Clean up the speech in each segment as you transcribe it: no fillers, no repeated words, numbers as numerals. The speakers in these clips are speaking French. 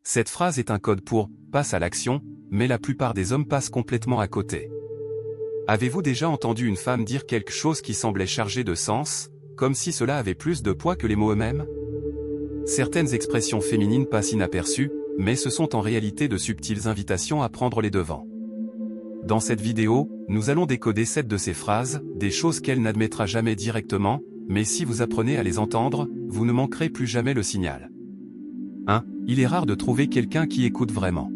Cette phrase est un code pour « passe à l'action », mais la plupart des hommes passent complètement à côté. Avez-vous déjà entendu une femme dire quelque chose qui semblait chargé de sens, comme si cela avait plus de poids que les mots eux-mêmes? Certaines expressions féminines passent inaperçues, mais ce sont en réalité de subtiles invitations à prendre les devants. Dans cette vidéo, nous allons décoder 7 de ces phrases, des choses qu'elle n'admettra jamais directement, mais si vous apprenez à les entendre, vous ne manquerez plus jamais le signal. 1. Il est rare de trouver quelqu'un qui écoute vraiment.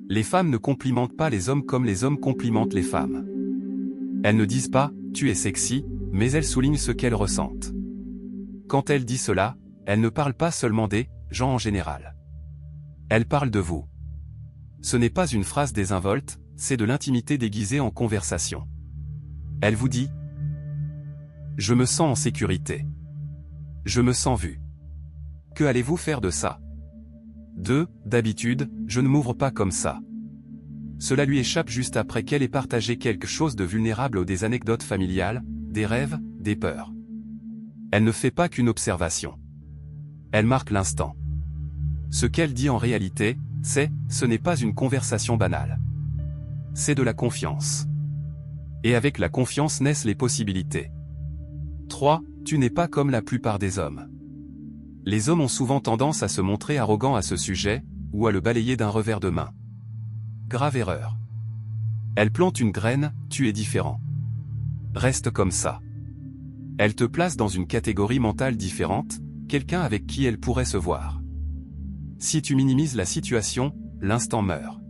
Les femmes ne complimentent pas les hommes comme les hommes complimentent les femmes. Elles ne disent pas « tu es sexy », mais elles soulignent ce qu'elles ressentent. Quand elles disent cela, elles ne parlent pas seulement des gens en général. Elles parlent de vous. Ce n'est pas une phrase désinvolte, c'est de l'intimité déguisée en conversation. Elle vous dit « Je me sens en sécurité. Je me sens vu. Que allez-vous faire de ça ?» 2. D'habitude, je ne m'ouvre pas comme ça. Cela lui échappe juste après qu'elle ait partagé quelque chose de vulnérable ou des anecdotes familiales, des rêves, des peurs. Elle ne fait pas qu'une observation. Elle marque l'instant. Ce qu'elle dit en réalité, ce n'est pas une conversation banale. C'est de la confiance. Et avec la confiance naissent les possibilités. 3. Tu n'es pas comme la plupart des hommes. Les hommes ont souvent tendance à se montrer arrogants à ce sujet, ou à le balayer d'un revers de main. Grave erreur. Elle plante une graine, tu es différent. Reste comme ça. Elle te place dans une catégorie mentale différente, quelqu'un avec qui elle pourrait se voir. Si tu minimises la situation, l'instant meurt.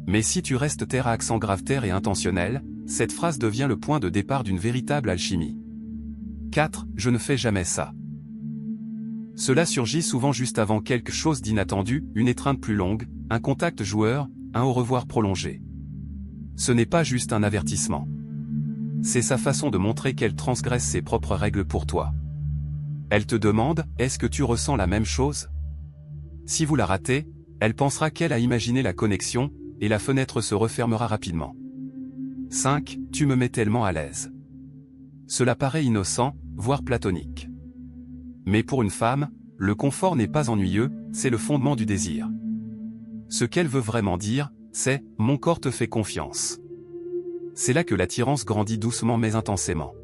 Mais si tu restes terre à accent grave terre et intentionnel, cette phrase devient le point de départ d'une véritable alchimie. 4. Je ne fais jamais ça. Cela surgit souvent juste avant quelque chose d'inattendu, une étreinte plus longue, un contact joueur, un au revoir prolongé. Ce n'est pas juste un avertissement. C'est sa façon de montrer qu'elle transgresse ses propres règles pour toi. Elle te demande, est-ce que tu ressens la même chose? Si vous la ratez, elle pensera qu'elle a imaginé la connexion, et la fenêtre se refermera rapidement. 5. Tu me mets tellement à l'aise. Cela paraît innocent, voire platonique. Mais pour une femme, le confort n'est pas ennuyeux, c'est le fondement du désir. Ce qu'elle veut vraiment dire, c'est « mon corps te fait confiance ». C'est là que l'attirance grandit doucement mais intensément.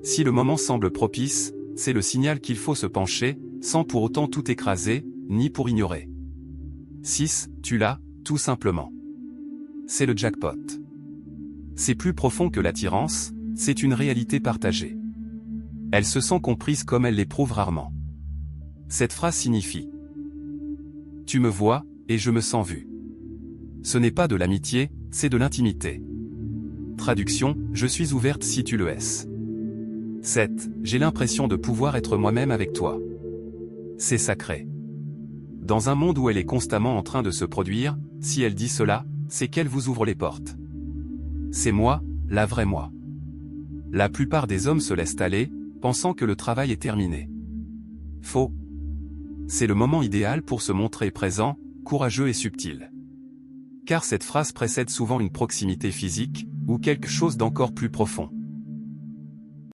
Si le moment semble propice, c'est le signal qu'il faut se pencher, sans pour autant tout écraser, ni pour ignorer. 6. Tu l'as, tout simplement. C'est le jackpot. C'est plus profond que l'attirance, c'est une réalité partagée. Elle se sent comprise comme elle l'éprouve rarement. Cette phrase signifie « Tu me vois, et je me sens vu ». Ce n'est pas de l'amitié, c'est de l'intimité. Traduction, je suis ouverte si tu le es. 7. J'ai l'impression de pouvoir être moi-même avec toi. C'est sacré. Dans un monde où elle est constamment en train de se produire, si elle dit cela, c'est qu'elle vous ouvre les portes. C'est moi, la vraie moi. La plupart des hommes se laissent aller, pensant que le travail est terminé. Faux. C'est le moment idéal pour se montrer présent, courageux et subtil. Car cette phrase précède souvent une proximité physique, ou quelque chose d'encore plus profond.